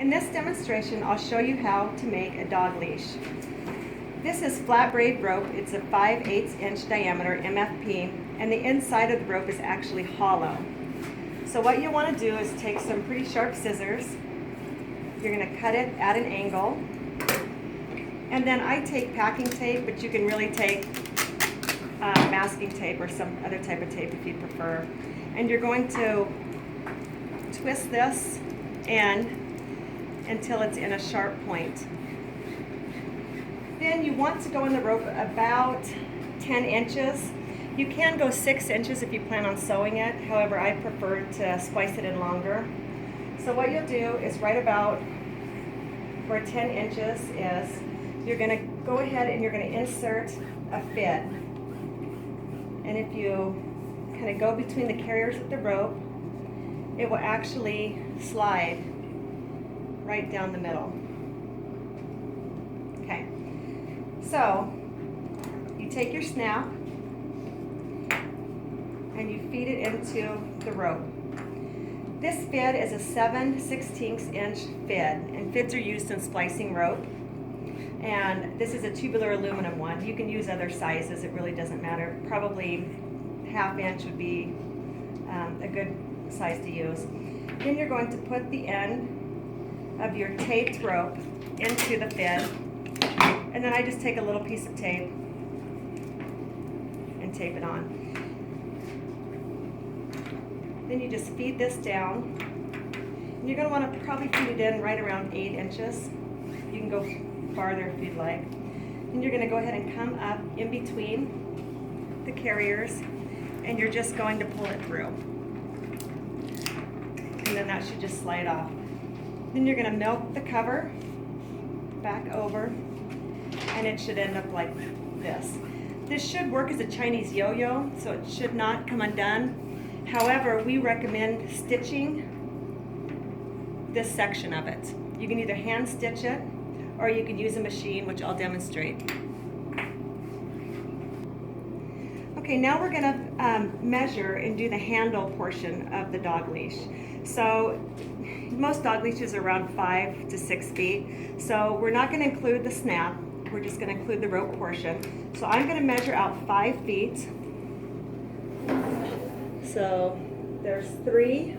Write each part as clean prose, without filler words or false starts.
In this demonstration, I'll show you how to make a dog leash. This is flat braid rope. It's a 5/8 inch diameter MFP, and the inside of the rope is actually hollow. So what you want to do is take some pretty sharp scissors. You're going to cut it at an angle. And then I take packing tape, but you can really take masking tape or some other type of tape if you prefer. And you're going to twist this end until it's in a sharp point. Then you want to go in the rope about 10 inches. You can go 6 inches if you plan on sewing it. However, I prefer to splice it in longer. So what you'll do is right about where 10 inches is, you're going to go ahead and you're going to insert a fit. And if you kind of go between the carriers of the rope, it will actually slide right down the middle. Okay, so you take your snap and you feed it into the rope. This fid is a 7/16 inch fid, and fids are used in splicing rope. And this is a tubular aluminum one. You can use other sizes, it really doesn't matter. Probably 1/2 inch would be a good size to use. Then you're going to put the end of your taped rope into the fid, and then I just take a little piece of tape and tape it on. Then you just feed this down. And you're going to want to probably feed it in right around 8 inches. You can go farther if you'd like. Then you're going to go ahead and come up in between the carriers, and you're just going to pull it through. And then that should just slide off. Then you're going to melt the cover back over, and it should end up like this. This should work as a Chinese yo-yo, so it should not come undone. However, we recommend stitching this section of it. You can either hand stitch it, or you can use a machine, which I'll demonstrate. Okay, now we're going to measure and do the handle portion of the dog leash. So most dog leashes are around 5 to 6 feet. So we're not going to include the snap. We're just going to include the rope portion. So I'm going to measure out 5 feet. So there's 3.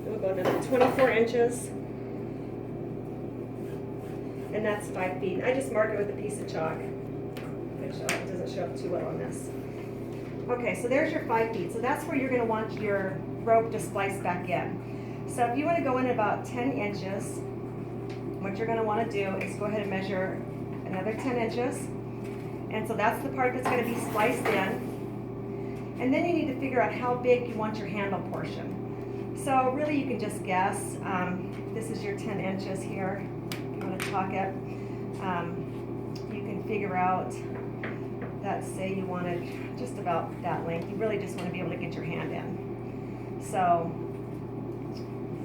We'll go another 24 inches. And that's 5 feet. I just mark it with a piece of chalk. It doesn't show up too well on this. Okay, so there's your 5 feet. So that's where you're going to want your rope to splice back in. So if you want to go in about 10 inches, what you're going to want to do is go ahead and measure another 10 inches. And so that's the part that's going to be spliced in. And then you need to figure out how big you want your handle portion. So really you can just guess. This is your 10 inches here. If you want to chalk it. You can figure out that, say you wanted just about that length. You really just want to be able to get your hand in. So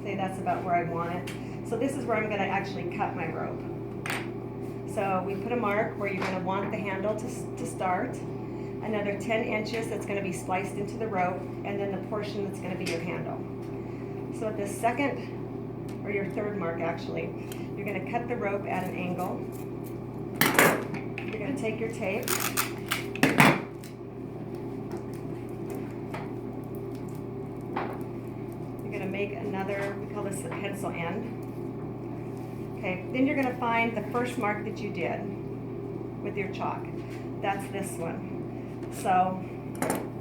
say that's about where I want it. So this is where I'm going to actually cut my rope. So we put a mark where you're going to want the handle to start. Another 10 inches that's going to be spliced into the rope, and then the portion that's going to be your handle. So at the second, or your third mark actually, you're going to cut the rope at an angle. You're going to take your tape. You're going to make another, we call this the pencil end. Okay, then you're going to find the first mark that you did with your chalk. That's this one. So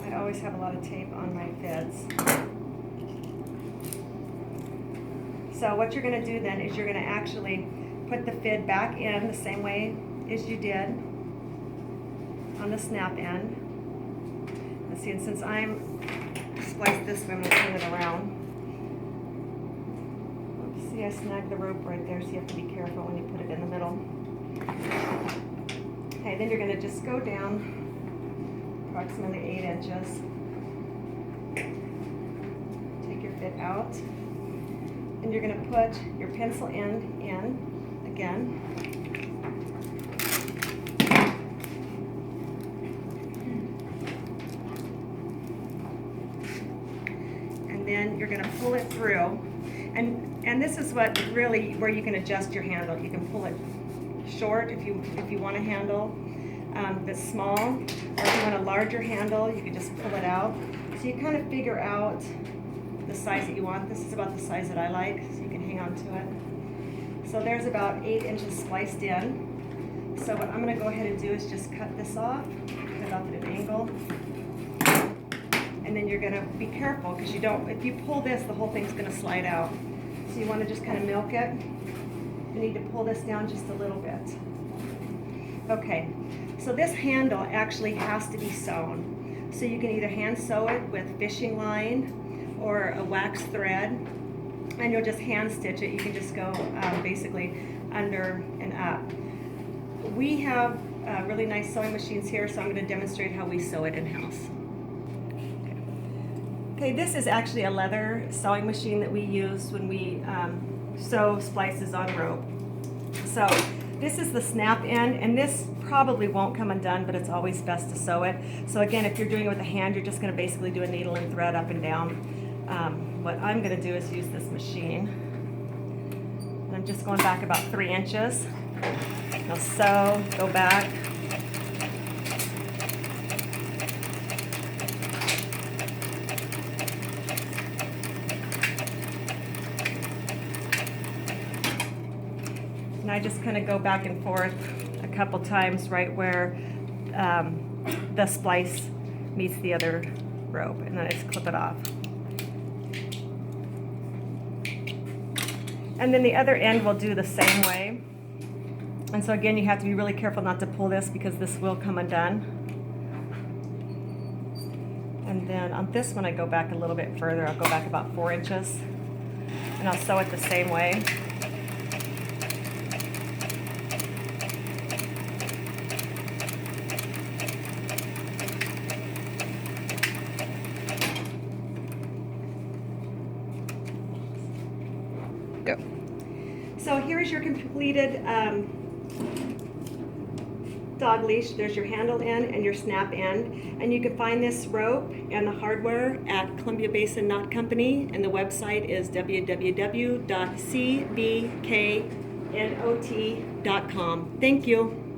I always have a lot of tape on my fids. So what you're going to do then is you're going to actually put the fid back in the same way as you did on the snap end. Let's see, and since I'm spliced this way, I'm going to turn it around. See, I snagged the rope right there, so you have to be careful when you put it in the middle. Okay, then you're going to just go down approximately 8 inches. Take your fit out, and you're going to put your pencil end in again. And then you're going to pull it through. And this is what really where you can adjust your handle. You can pull it short if you want a handle that's small, or if you want a larger handle, you can just pull it out. So you kind of figure out the size that you want. This is about the size that I like, so you can hang on to it. So there's about 8 inches spliced in. So what I'm going to go ahead and do is just cut this off, cut it off at an angle. And then you're going to be careful, because if you pull this, the whole thing's going to slide out. So you want to just kind of milk it. You need to pull this down just a little bit. Okay, so this handle actually has to be sewn. So you can either hand sew it with fishing line or a wax thread, and you'll just hand stitch it. You can just go basically under and up. We have really nice sewing machines here, so I'm going to demonstrate how we sew it in-house. Okay, this is actually a leather sewing machine that we use when we sew splices on rope. So this is the snap end, and this probably won't come undone, but it's always best to sew it. So again, if you're doing it with a hand, you're just going to basically do a needle and thread up and down. What I'm going to do is use this machine. And I'm just going back about 3 inches. Now sew, go back. And I just kind of go back and forth a couple times right where the splice meets the other rope, and then I just clip it off. And then the other end will do the same way. And so again, you have to be really careful not to pull this, because this will come undone. And then on this one, I go back a little bit further. I'll go back about 4 inches, and I'll sew it the same way. Go. So here's your completed dog leash. There's your handle end and your snap end. And you can find this rope and the hardware at Columbia Basin Knot Company, and the website is www.cbknot.com. Thank you.